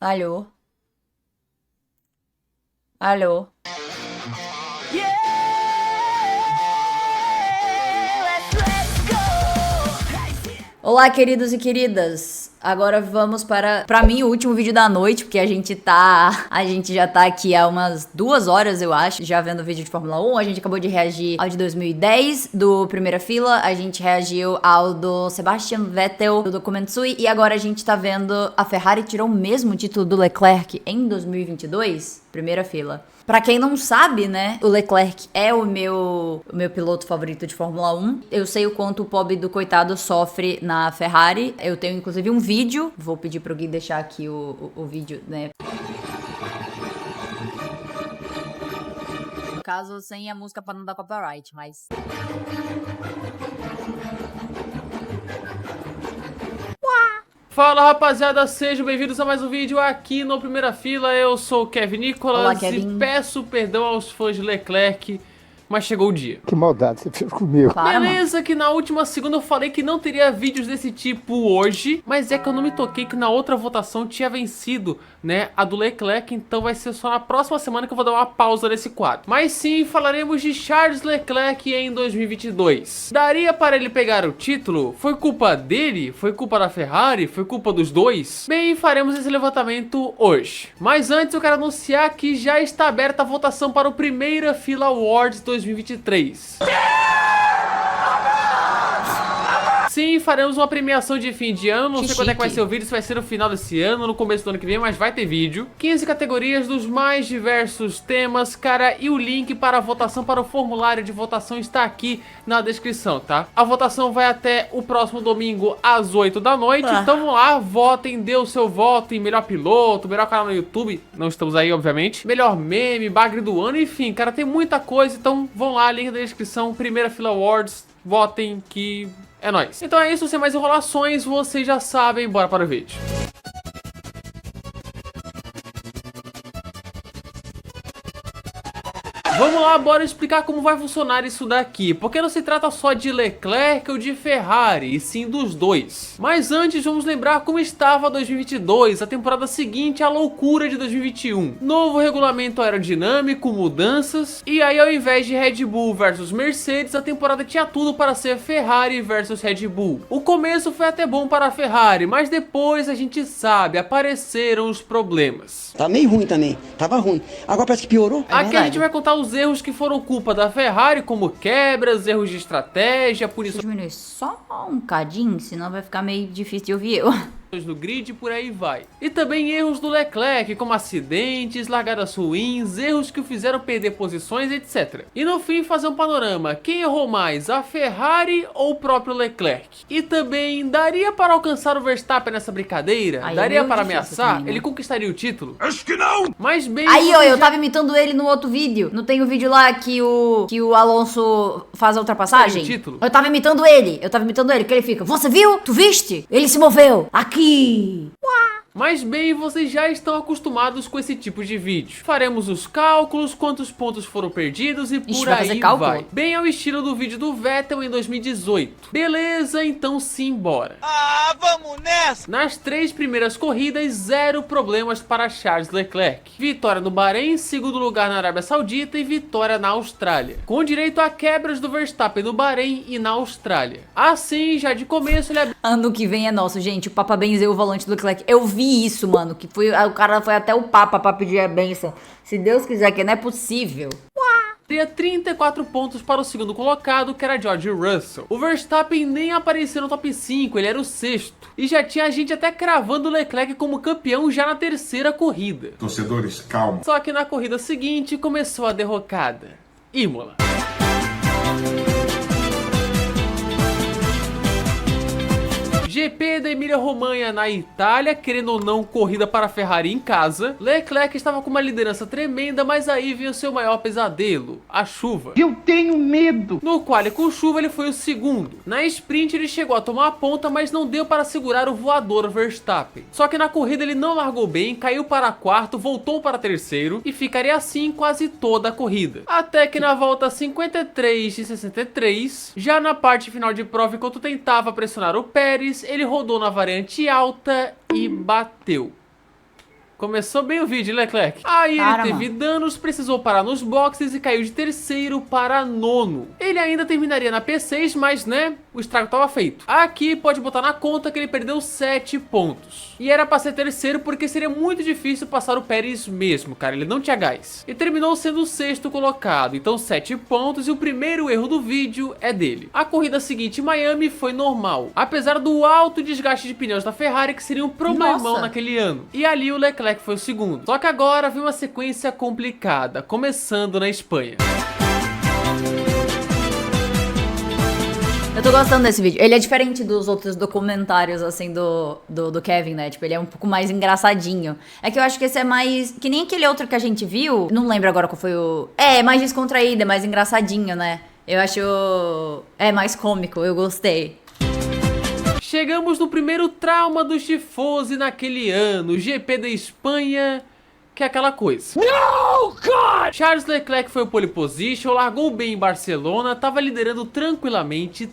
Alô? Alô? Olá, queridos e queridas. Agora vamos pra mim, o último vídeo da noite, porque a gente já tá aqui há umas 2 horas, eu acho, já vendo o vídeo de Fórmula 1. A gente acabou de reagir ao de 2010, do Primeira Fila. A gente reagiu ao do Sebastian Vettel, do Dokumentsui. E agora a gente tá vendo a Ferrari tirou o mesmo título do Leclerc em 2022, Primeira Fila. Pra quem não sabe, né, o Leclerc é o meu piloto favorito de Fórmula 1. Eu sei o quanto o pobre do coitado sofre na Ferrari. Eu tenho, inclusive, um vídeo. Vou pedir pro Gui deixar aqui o vídeo, né. No caso, sem a música pra não dar copyright, mas... Fala, rapaziada, sejam bem-vindos a mais um vídeo aqui no Primeira Fila. Eu sou o Kevin Nicolas. Olá, Kevin. E peço perdão aos fãs de Leclerc, mas chegou o dia. Que maldade você fez comigo. Para, Beleza, que na última segunda eu falei que não teria vídeos desse tipo hoje, mas é que eu não me toquei que na outra votação tinha vencido, né, a do Leclerc, então vai ser só na próxima semana que eu vou dar uma pausa nesse quadro. Mas sim, falaremos de Charles Leclerc em 2022. Daria para ele pegar o título? Foi culpa dele? Foi culpa da Ferrari? Foi culpa dos dois? Bem, faremos esse levantamento hoje. Mas antes eu quero anunciar que já está aberta a votação para o Primeira Fila Awards 2023. Sim, faremos uma premiação de fim de ano. Não sei quando é que vai ser o vídeo, se vai ser no final desse ano, no começo do ano que vem, mas vai ter vídeo. 15 categorias dos mais diversos temas, cara, e o link para a votação, para o formulário de votação está aqui na descrição, tá? A votação vai até o próximo domingo às 8 da noite, então vão lá, votem, dê o seu voto em melhor piloto, melhor canal no YouTube, não estamos aí, obviamente, melhor meme, bagre do ano, enfim, cara, tem muita coisa, então vão lá, link na descrição, Primeira Fila Awards, votem que... é nóis. Então é isso, sem mais enrolações, vocês já sabem, bora para o vídeo. Vamos lá, bora explicar como vai funcionar isso daqui, porque não se trata só de Leclerc ou de Ferrari, e sim dos dois. Mas antes vamos lembrar como estava 2022, a temporada seguinte à loucura de 2021. Novo regulamento aerodinâmico, mudanças, e aí ao invés de Red Bull versus Mercedes, a temporada tinha tudo para ser Ferrari versus Red Bull. O começo foi até bom para a Ferrari, mas depois a gente sabe, apareceram os problemas. Tá meio ruim também, tava ruim. Agora parece que piorou. Aqui a gente vai contar os erros que foram culpa da Ferrari, como quebras, erros de estratégia, punições Diminuir só um cadinho, senão vai ficar meio difícil de ouvir eu. no grid e por aí vai. E também erros do Leclerc, como acidentes, largadas ruins, erros que o fizeram perder posições, etc. E no fim fazer um panorama, quem errou mais, a Ferrari ou o próprio Leclerc? E também, daria para alcançar o Verstappen nessa brincadeira? Aí Daria é para difícil ameaçar? também, né? Ele conquistaria o título? Acho que não! Mas bem... Aí, ó, você eu já tava imitando ele no outro vídeo. Não tem o vídeo lá que o Alonso faz a ultrapassagem? Tem o título? Eu tava imitando ele, que ele fica, você viu? Tu viste? Ele se moveu. Aqui. Mas bem, vocês já estão acostumados com esse tipo de vídeo. Faremos os cálculos, quantos pontos foram perdidos e por vai fazer aí cálculo? vai. Bem ao estilo do vídeo do Vettel em 2018. Beleza, então simbora. Ah, vamos nessa! Nas 3 primeiras corridas, 0 problemas para Charles Leclerc. Vitória no Bahrein, segundo lugar na Arábia Saudita e vitória na Austrália. Com direito a quebras do Verstappen no Bahrein e na Austrália. Assim, já de começo ele abriu Ano que vem é nosso, gente. O Papa benzeu o volante do Leclerc. Eu vi isso, mano. Que foi, o cara foi até o Papa pra pedir a bênção. Se Deus quiser, que não é possível. teria 34 pontos para o segundo colocado, que era George Russell. O Verstappen nem apareceu no top 5, ele era o 6º. E já tinha gente até cravando o Leclerc como campeão já na 3ª corrida. Torcedores, calma. Só que na corrida seguinte começou a derrocada. Imola. GP da Emília-Romanha na Itália, querendo ou não, corrida para a Ferrari em casa. Leclerc estava com uma liderança tremenda, mas aí veio o seu maior pesadelo, a chuva. Eu tenho medo! No quali com chuva ele foi o segundo. Na sprint ele chegou a tomar a ponta, mas não deu para segurar o voador Verstappen. Só que na corrida ele não largou bem, caiu para quarto, voltou para terceiro e ficaria assim quase toda a corrida. Até que na volta 53 de 63, já na parte final de prova, enquanto tentava pressionar o Pérez, ele rodou na variante alta e bateu. Começou bem o vídeo, Leclerc. Aí ele teve danos, precisou parar nos boxes e caiu de terceiro para nono. Ele ainda terminaria na P6, mas né, o estrago estava feito. Aqui pode botar na conta que ele perdeu 7 pontos. E era para ser terceiro porque seria muito difícil passar o Pérez mesmo, cara. Ele não tinha gás. E terminou sendo o sexto colocado. Então 7 pontos e o primeiro erro do vídeo é dele. A corrida seguinte em Miami foi normal. Apesar do alto desgaste de pneus da Ferrari, que seria um problemão naquele ano. E ali o Leclerc foi o segundo. Só que agora vem uma sequência complicada, começando na Espanha. Eu tô gostando desse vídeo. Ele é diferente dos outros documentários, assim, do Kevin, né? Tipo, ele é um pouco mais engraçadinho. É que eu acho que esse é mais... Que nem aquele outro que a gente viu. Não lembro agora qual foi o... É mais descontraído, é mais engraçadinho, né? Eu acho... É mais cômico, eu gostei. Chegamos no primeiro trauma do Tifosi naquele ano, o GP da Espanha, que é aquela coisa. No, God! Charles Leclerc foi o pole position, largou bem em Barcelona, tava liderando tranquilamente.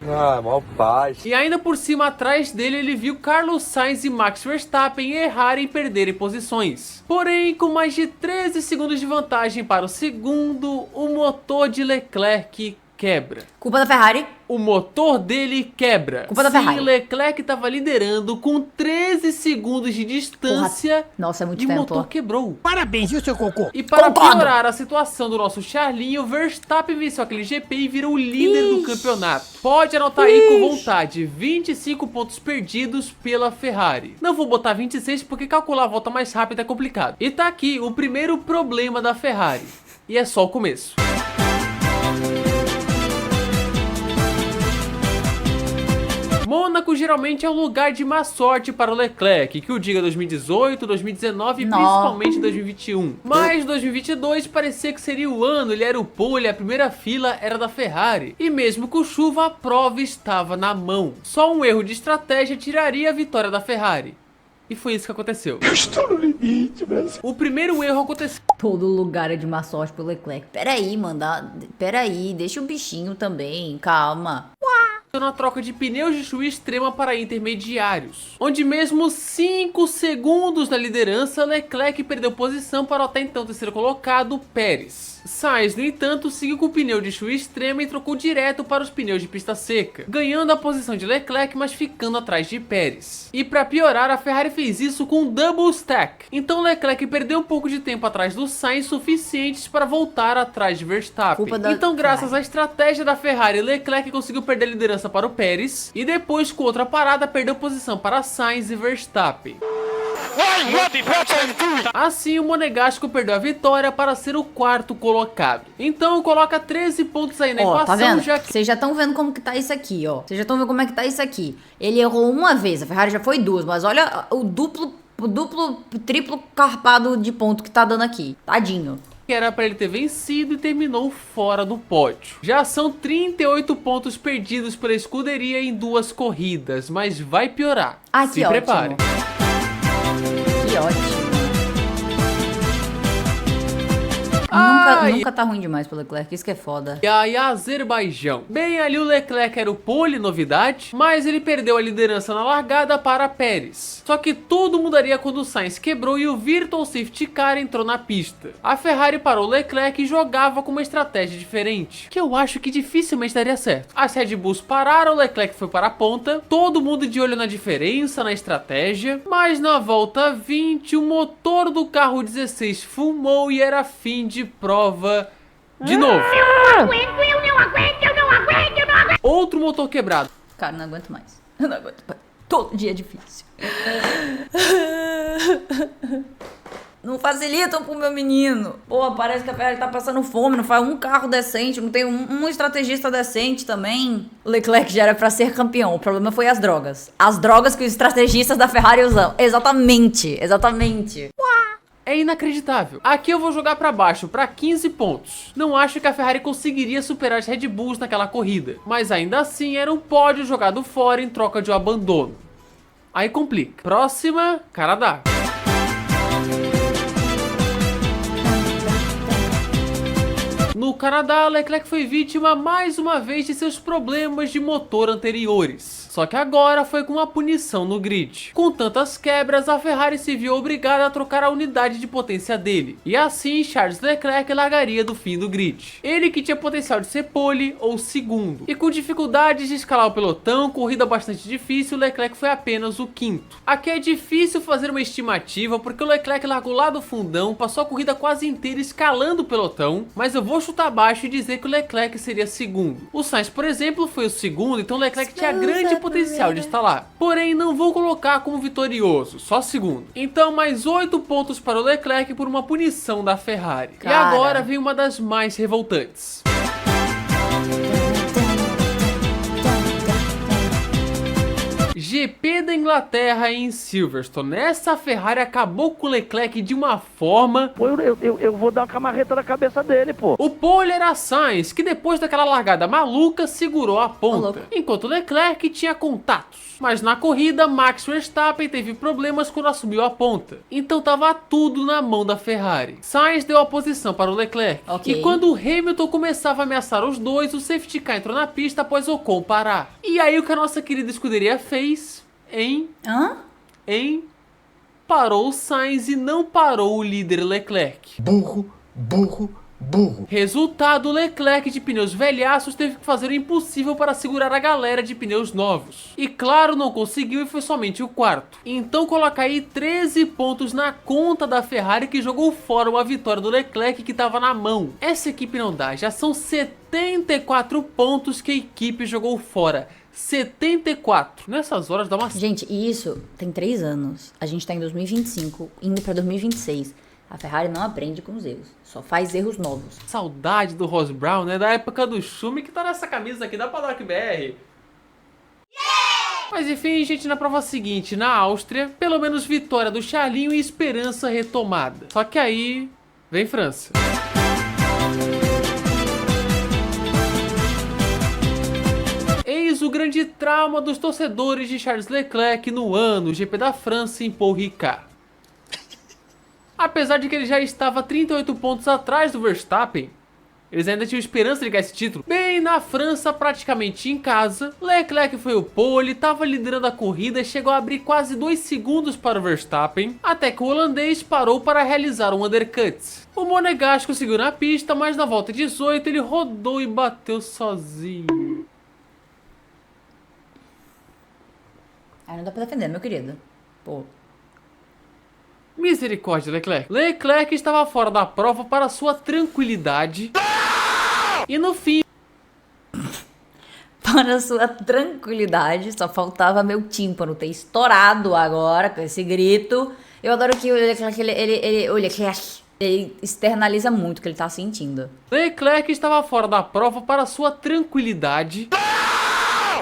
Ah, mal paz. E ainda por cima, atrás dele, ele viu Carlos Sainz e Max Verstappen errarem e perderem posições. Porém, com mais de 13 segundos de vantagem para o segundo, o motor de Leclerc quebra. Culpa da Ferrari? O motor dele quebra. Culpa da Ferrari. Leclerc estava liderando com 13 segundos de distância. Porra. Nossa, é muito e tempo. o motor quebrou. Parabéns, viu, seu cocô? E para piorar a situação do nosso Charlinho, Verstappen venceu aquele GP e virou o líder do campeonato. Pode anotar aí com vontade, 25 pontos perdidos pela Ferrari. Não vou botar 26 porque calcular a volta mais rápida é complicado. E tá aqui o primeiro problema da Ferrari. E é só o começo. Mônaco geralmente é um lugar de má sorte para o Leclerc, que o diga 2018, 2019 e principalmente 2021. Mas 2022 parecia que seria o ano, ele era o pole, a primeira fila era da Ferrari. E mesmo com chuva, a prova estava na mão. Só um erro de estratégia tiraria a vitória da Ferrari. E foi isso que aconteceu. Eu estou no limite, Brasil. O primeiro erro aconteceu. Todo lugar é de má sorte pro Leclerc. Peraí, peraí, deixa o bichinho também, calma. Na troca de pneus de chuva extrema para intermediários, onde mesmo 5 segundos na liderança, Leclerc perdeu posição para o até então terceiro colocado, Pérez. Sainz, no entanto, seguiu com o pneu de chuva extrema e trocou direto para os pneus de pista seca, ganhando a posição de Leclerc, mas ficando atrás de Pérez. E para piorar, a Ferrari fez isso com um double stack. Então Leclerc perdeu um pouco de tempo atrás do Sainz, suficientes para voltar atrás de Verstappen. Então, graças à estratégia da Ferrari, Leclerc conseguiu perder a liderança para o Pérez e depois, com outra parada, perdeu posição para Sainz e Verstappen. Assim, o Monegasco perdeu a vitória para ser o quarto colocado. Então coloca 13 pontos aí na equação. Tá vendo? Já que... Vocês já estão vendo como que tá isso aqui, ó. Vocês já estão vendo como é que tá isso aqui. Ele errou uma vez, a Ferrari já foi duas, mas olha o duplo, triplo carpado de ponto que tá dando aqui. Tadinho. Era para ele ter vencido e terminou fora do pódio. Já são 38 pontos perdidos pela escuderia em 2 corridas, mas vai piorar. Ah, se prepare. Que ótimo. Nunca tá ruim demais pro Leclerc, isso que é foda. E aí, Azerbaijão. Bem, ali o Leclerc era o pole, novidade, mas ele perdeu a liderança na largada para Pérez. Só que tudo mudaria quando o Sainz quebrou e o Virtual Safety Car entrou na pista. A Ferrari parou o Leclerc e jogava com uma estratégia diferente, que eu acho que dificilmente daria certo. As Red Bulls pararam, o Leclerc foi para a ponta, todo mundo de olho na diferença, na estratégia, mas na volta 20, o motor do carro 16 fumou e era fim de prova de novo. Eu não aguento. Outro motor quebrado. Cara, não aguento mais. Eu não aguento mais. Todo dia é difícil. Não facilitam pro meu menino. Pô, parece que a Ferrari tá passando fome, não faz um carro decente, não tem um estrategista decente também. O Leclerc já era pra ser campeão, o problema foi as drogas. As drogas que os estrategistas da Ferrari usam. Exatamente. É inacreditável. Aqui eu vou jogar pra baixo, pra 15 pontos. Não acho que a Ferrari conseguiria superar as Red Bulls naquela corrida, mas ainda assim era um pódio jogado fora em troca de um abandono. Aí complica. Próxima, Canadá. No Canadá, Leclerc foi vítima mais uma vez de seus problemas de motor anteriores. Só que agora foi com uma punição no grid. Com tantas quebras, a Ferrari se viu obrigada a trocar a unidade de potência dele. E assim, Charles Leclerc largaria do fim do grid. Ele que tinha potencial de ser pole ou segundo. E com dificuldades de escalar o pelotão, corrida bastante difícil, o Leclerc foi apenas o quinto. Aqui é difícil fazer uma estimativa porque o Leclerc largou lá do fundão, passou a corrida quase inteira escalando o pelotão, mas eu vou chutar baixo e dizer que o Leclerc seria segundo. O Sainz, por exemplo, foi o segundo, então o Leclerc tinha grande potencial de estar lá. Porém, não vou colocar como vitorioso, só segundo. Então, mais 8 pontos para o Leclerc por uma punição da Ferrari. Cara. E agora vem uma das mais revoltantes. GP da Inglaterra em Silverstone. Essa Ferrari acabou com o Leclerc de uma forma... Pô, eu vou dar uma camarreta na cabeça dele, pô. O pole era Sainz, que depois daquela largada maluca segurou a ponta, louco. enquanto o Leclerc tinha contatos. Mas na corrida, Max Verstappen teve problemas quando assumiu a ponta. Então tava tudo na mão da Ferrari. Sainz deu a posição para o Leclerc. Ok. E quando o Hamilton começava a ameaçar os dois, o safety car entrou na pista após Ocon parar. E aí o que a nossa querida escuderia fez? Parou o Sainz e não parou o líder Leclerc. Burro, burro, burro. Resultado, o Leclerc de pneus velhaços teve que fazer o impossível para segurar a galera de pneus novos. E claro, não conseguiu e foi somente o quarto. Então coloca aí 13 pontos na conta da Ferrari, que jogou fora uma vitória do Leclerc que estava na mão. Essa equipe não dá, já são 74 pontos que a equipe jogou fora. 74. Nessas horas dá uma... Gente, e isso tem 3 anos. A gente tá em 2025, indo pra 2026. A Ferrari não aprende com os erros, só faz erros novos. Saudade do Ross Brown, né? Da época do Schumi, que tá nessa camisa aqui da Paddock BR. Mas enfim, gente, na prova seguinte, na Áustria, pelo menos vitória do Charlinho e esperança retomada. Só que aí vem França. Eis o grande trauma dos torcedores de Charles Leclerc no ano GP da França em Paul Ricard. Apesar de que ele já estava 38 pontos atrás do Verstappen, eles ainda tinham esperança de ganhar esse título. Bem, na França, praticamente em casa, Leclerc foi o pole, estava liderando a corrida e chegou a abrir quase 2 segundos para o Verstappen, até que o holandês parou para realizar um undercut. O monegasco seguiu na pista, mas na volta 18 ele rodou e bateu sozinho. Aí não dá pra defender, meu querido. Pô. Misericórdia, Leclerc. Leclerc estava fora da prova para sua tranquilidade. E no fim... Para sua tranquilidade, só faltava meu tímpano ter estourado agora com esse grito. Eu adoro que o Leclerc, ele externaliza muito o que ele tá sentindo. Leclerc estava fora da prova para sua tranquilidade.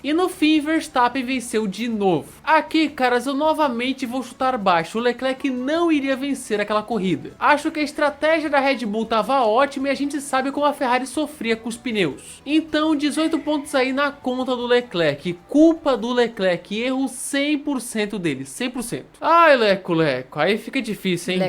E no fim, Verstappen venceu de novo. Aqui, caras, eu novamente vou chutar baixo. O Leclerc não iria vencer aquela corrida. Acho que a estratégia da Red Bull estava ótima e a gente sabe como a Ferrari sofria com os pneus. Então, 18 pontos aí na conta do Leclerc. Culpa do Leclerc. Erro 100% dele. 100%. Ai, Leco. Aí fica difícil, hein?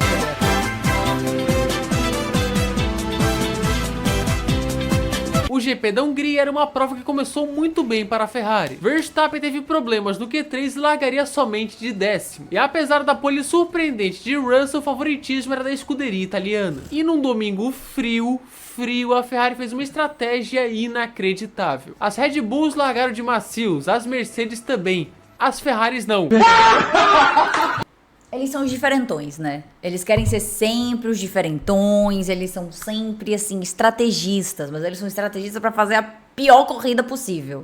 O GP da Hungria era uma prova que começou muito bem para a Ferrari. Verstappen teve problemas no Q3 e largaria somente de 10º. E apesar da pole surpreendente de Russell, o favoritismo era da escuderia italiana. E num domingo frio, a Ferrari fez uma estratégia inacreditável. As Red Bulls largaram de macios, as Mercedes também. As Ferraris não. Eles são os diferentões, né? Eles querem ser sempre os diferentões, eles são sempre, assim, estrategistas, mas eles são estrategistas pra fazer a pior corrida possível.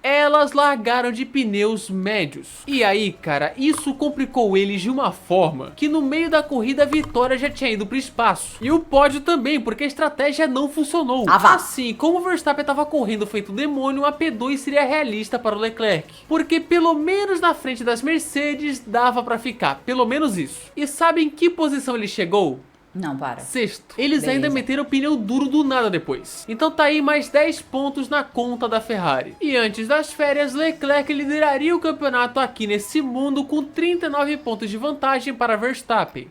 Elas largaram de pneus médios. E aí, cara, isso complicou eles de uma forma que no meio da corrida a vitória já tinha ido pro espaço. E o pódio também, porque a estratégia não funcionou. Assim, como o Verstappen estava correndo feito demônio, a P2 seria realista para o Leclerc. Porque pelo menos na frente das Mercedes dava pra ficar, pelo menos isso. E sabe em que posição ele chegou? Não, para. Sexto. Eles Beleza. ainda meteram o pneu duro do nada depois. Então tá aí mais 10 pontos na conta da Ferrari. E antes das férias, Leclerc lideraria o campeonato aqui nesse mundo com 39 pontos de vantagem para Verstappen.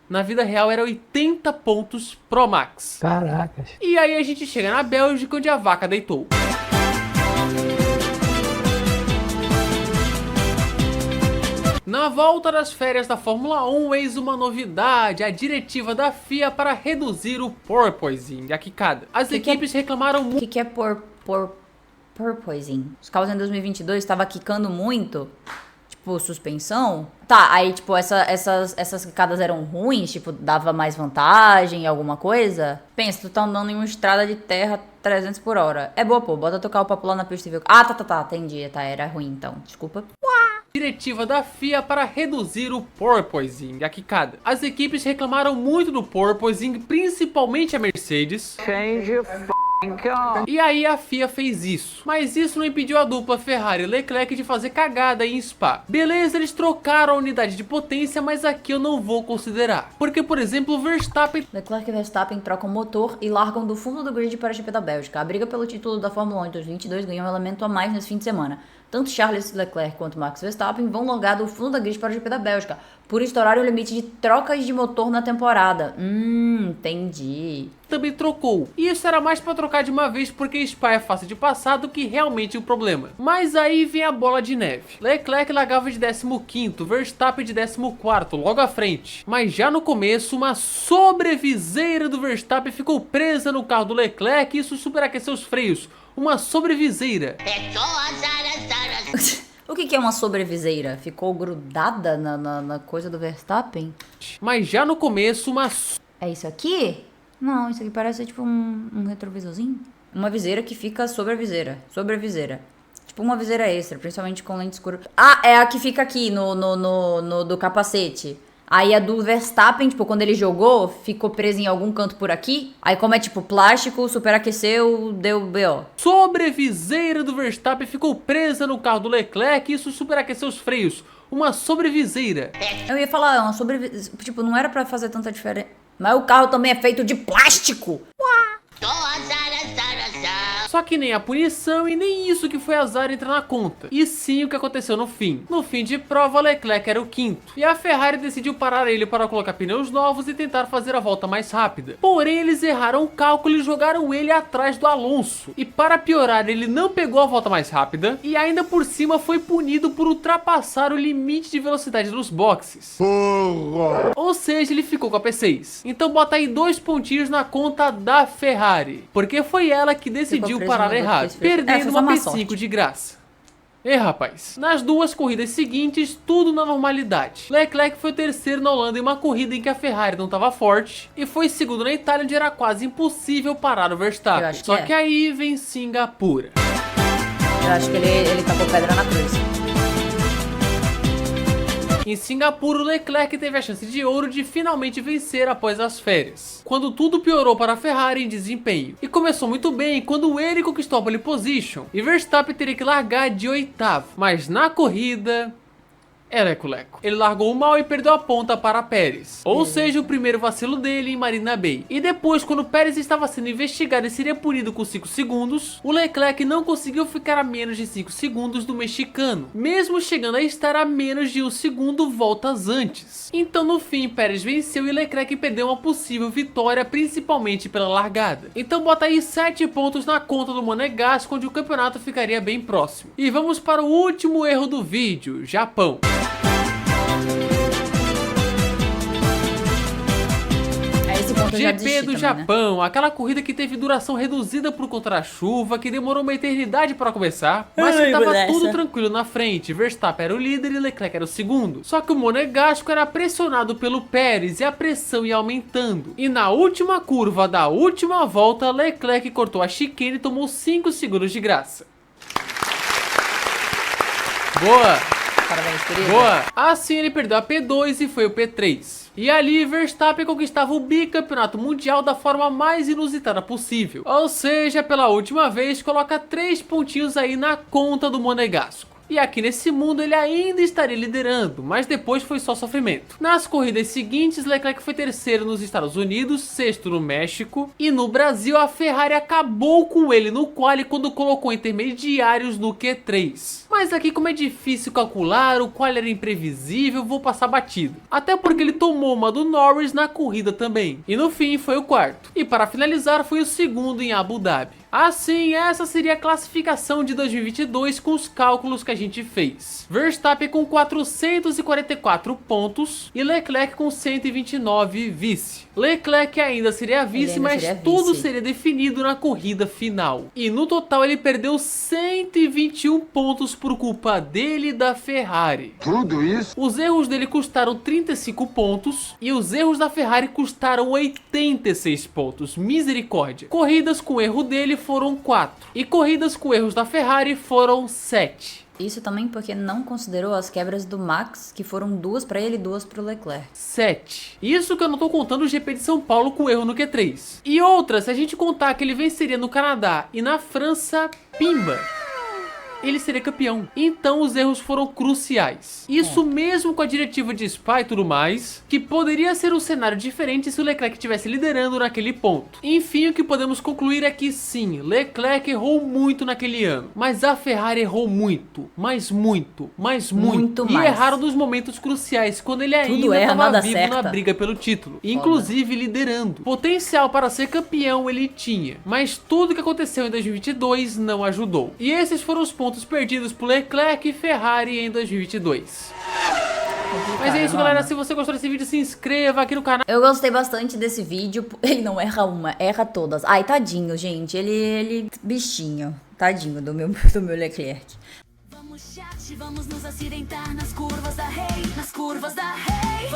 Na vida real era 80 pontos pro Max. Caracas. E aí a gente chega na Bélgica, onde a vaca deitou. Na volta das férias da Fórmula 1, eis uma novidade, a diretiva da FIA para reduzir o porpoising, a quicada. As equipes reclamaram O muito. que é porpoising? Os carros em 2022 estavam quicando muito, tipo, suspensão. Tá, aí, tipo, essas quicadas eram ruins, tipo, dava mais vantagem, alguma coisa. Pensa, tu tá andando em uma estrada de terra 300 por hora. É boa, pô, bota teu carro pra pular na pista e ver. Ah, tá, entendi, tá, era ruim então, desculpa. Diretiva da FIA para reduzir o porpoising, a quicada. As equipes reclamaram muito do porpoising, principalmente a Mercedes. E aí a FIA fez isso. Mas isso não impediu a dupla Ferrari e Leclerc de fazer cagada em Spa. Beleza, eles trocaram a unidade de potência, mas aqui eu não vou considerar. Porque, por exemplo, o Verstappen... Leclerc e Verstappen trocam motor e largam do fundo do grid para a GP da Bélgica. A briga pelo título da Fórmula 1 em 2022 ganhou um elemento a mais nesse fim de semana. Tanto Charles Leclerc quanto Max Verstappen vão largar do fundo da grid para a GP da Bélgica, por estourar o limite de trocas de motor na temporada. Entendi. Também trocou. E isso era mais pra trocar de uma vez porque Spa é fácil de passar do que realmente o problema. Mas aí vem a bola de neve. Leclerc largava de 15º, Verstappen de 14º, logo à frente. Mas já no começo, uma sobreviseira do Verstappen ficou presa no carro do Leclerc e isso superaqueceu os freios. Uma sobreviseira. O que é uma sobreviseira? Ficou grudada na coisa do Verstappen? Mas já no começo, uma... É isso aqui? Não, isso aqui parece tipo um retrovisorzinho. Uma viseira que fica sobre a viseira. Sobre a viseira. Tipo uma viseira extra, principalmente com lente escura. Ah, é a que fica aqui no do capacete. Aí a do Verstappen, tipo, quando ele jogou, ficou presa em algum canto por aqui. Aí como é tipo plástico, superaqueceu, deu B.O. Sobreviseira do Verstappen ficou presa no carro do Leclerc e isso superaqueceu os freios. Uma sobreviseira. Eu ia falar, uma sobreviseira. Tipo, não era pra fazer tanta diferença. Mas o carro também é feito de plástico. Só que nem a punição e nem isso que foi azar entra na conta. E sim o que aconteceu no fim. No fim de prova, Leclerc era o quinto. E a Ferrari decidiu parar ele para colocar pneus novos e tentar fazer a volta mais rápida. Porém, eles erraram o cálculo e jogaram ele atrás do Alonso. E para piorar, ele não pegou a volta mais rápida. E ainda por cima foi punido por ultrapassar o limite de velocidade nos boxes. Ou seja, ele ficou com a P6. Então bota aí 2 pontinhos na conta da Ferrari. Porque foi ela que decidiu parar errado, perdendo uma P5 de graça. Rapaz, nas duas corridas seguintes, tudo na normalidade. Leclerc foi o terceiro na Holanda em uma corrida em que a Ferrari não estava forte, e foi segundo na Itália, onde era quase impossível parar o Verstappen. Só que aí vem Singapura. Eu acho que ele tacou pedra na cruz. Em Singapura, o Leclerc teve a chance de ouro de finalmente vencer após as férias, quando tudo piorou para a Ferrari em desempenho. E começou muito bem quando ele conquistou a pole position, e Verstappen teria que largar de 8º. Mas na corrida... Leco. Ele largou mal e perdeu a ponta para Pérez. Ou seja, o primeiro vacilo dele em Marina Bay. E depois, quando Pérez estava sendo investigado e seria punido com 5 segundos, o Leclerc não conseguiu ficar a menos de 5 segundos do mexicano, mesmo chegando a estar a menos de 1 segundo voltas antes. Então no fim, Pérez venceu e Leclerc perdeu uma possível vitória, principalmente pela largada. Então bota aí 7 pontos na conta do Monegasco, onde o campeonato ficaria bem próximo. E vamos para o último erro do vídeo, Japão. GP do Japão, né? Aquela corrida que teve duração reduzida por conta da chuva, que demorou uma eternidade para começar, mas que tava tudo tranquilo na frente. Verstappen era o líder e Leclerc era o segundo. Só que o Monegasco era pressionado pelo Pérez e a pressão ia aumentando. E na última curva da última volta, Leclerc cortou a chicane e tomou 5 segundos de graça. Boa! Parabéns, querido. Boa! Assim ele perdeu a P2 e foi o P3. E ali Verstappen conquistava o bicampeonato mundial da forma mais inusitada possível. Ou seja, pela última vez, coloca 3 pontinhos aí na conta do Monegasco. E aqui nesse mundo ele ainda estaria liderando, mas depois foi só sofrimento. Nas corridas seguintes, Leclerc foi terceiro nos Estados Unidos, sexto no México, e no Brasil a Ferrari acabou com ele no quali quando colocou intermediários no Q3. Mas aqui, como é difícil calcular, o quali era imprevisível, vou passar batido. Até porque ele tomou uma do Norris na corrida também. E no fim foi o quarto. E para finalizar foi o segundo em Abu Dhabi. Assim, essa seria a classificação de 2022 com os cálculos que a gente fez. Verstappen com 444 pontos e Leclerc com 129 vice. Leclerc ainda seria vice, mas tudo seria definido na corrida final. E no total ele perdeu 121 pontos por culpa dele e da Ferrari. Tudo isso? Os erros dele custaram 35 pontos e os erros da Ferrari custaram 86 pontos. Misericórdia. Corridas com erro dele foram 4 e corridas com erros da Ferrari foram 7. Isso também porque não considerou as quebras do Max, que foram 2 para ele e 2 pro Leclerc. 7. Isso que eu não tô contando o GP de São Paulo com erro no Q3. E outra, se a gente contar que ele venceria no Canadá e na França, pimba, ele seria campeão. Então os erros foram cruciais. Isso mesmo com a diretiva de Spa e tudo mais, que poderia ser um cenário diferente se o Leclerc estivesse liderando naquele ponto. Enfim, o que podemos concluir é que sim, Leclerc errou muito naquele ano, mas a Ferrari errou muito, mas muito, mas muito. E erraram nos momentos cruciais, quando ele ainda estava vivo na briga pelo título, inclusive liderando. Potencial para ser campeão ele tinha, mas tudo que aconteceu em 2022 não ajudou. E esses foram os pontos perdidos por Leclerc e Ferrari em 2022. Mas é isso, galera. Se você gostou desse vídeo, se inscreva aqui no canal. Eu gostei bastante desse vídeo. Ele não erra uma, erra todas. Ai, tadinho, gente. Ele bichinho. Tadinho do meu Leclerc. Vamos, chat, vamos nos acidentar nas curvas da rei, nas curvas da rei.